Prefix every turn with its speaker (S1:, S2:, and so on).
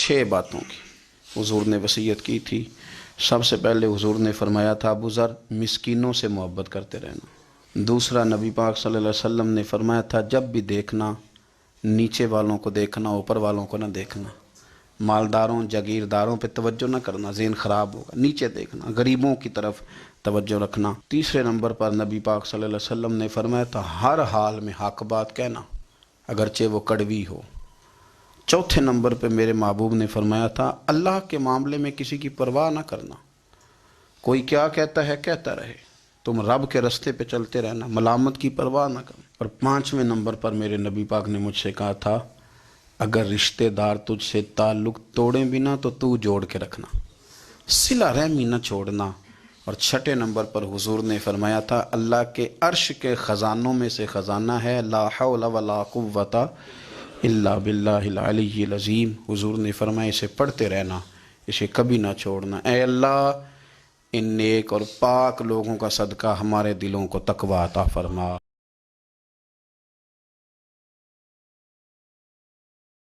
S1: 6 باتوں کی حضور نے وصیت کی تھی۔ سب سے پہلے حضور نے فرمایا تھا ابو ذر مسکینوں سے محبت کرتے رہنا۔ دوسرا نبی پاک صلی اللہ علیہ وسلم نے فرمایا تھا جب بھی دیکھنا نیچے والوں کو دیکھنا، اوپر والوں کو نہ دیکھنا، مالداروں جاگیرداروں پہ توجہ نہ کرنا، ذہن خراب ہوگا، نیچے دیکھنا، غریبوں کی طرف توجہ رکھنا۔ تیسرے نمبر پر نبی پاک صلی اللہ علیہ وسلم نے فرمایا تھا ہر حال میں حق بات کہنا اگرچہ وہ کڑوی ہو۔ چوتھے نمبر پہ میرے محبوب نے فرمایا تھا اللہ کے معاملے میں کسی کی پرواہ نہ کرنا، کوئی کیا کہتا ہے کہتا رہے، تم رب کے رستے پہ چلتے رہنا، ملامت کی پرواہ نہ کرنا۔ اور 5ویں نمبر پر میرے نبی پاک نے مجھ سے کہا تھا اگر رشتہ دار تجھ سے تعلق توڑیں بھی نہ تو جوڑ کے رکھنا، صلہ رحمی نہ چھوڑنا۔ اور 6 نمبر پر حضور نے فرمایا تھا اللہ کے عرش کے خزانوں میں سے خزانہ ہے لا حول ولا قوت الا باللہ العلی العظیم۔ حضور نے فرمایا اسے پڑھتے رہنا، اسے کبھی نہ چھوڑنا۔ اے اللہ ان نیک اور پاک لوگوں کا صدقہ ہمارے دلوں کو تقویٰ عطا فرما۔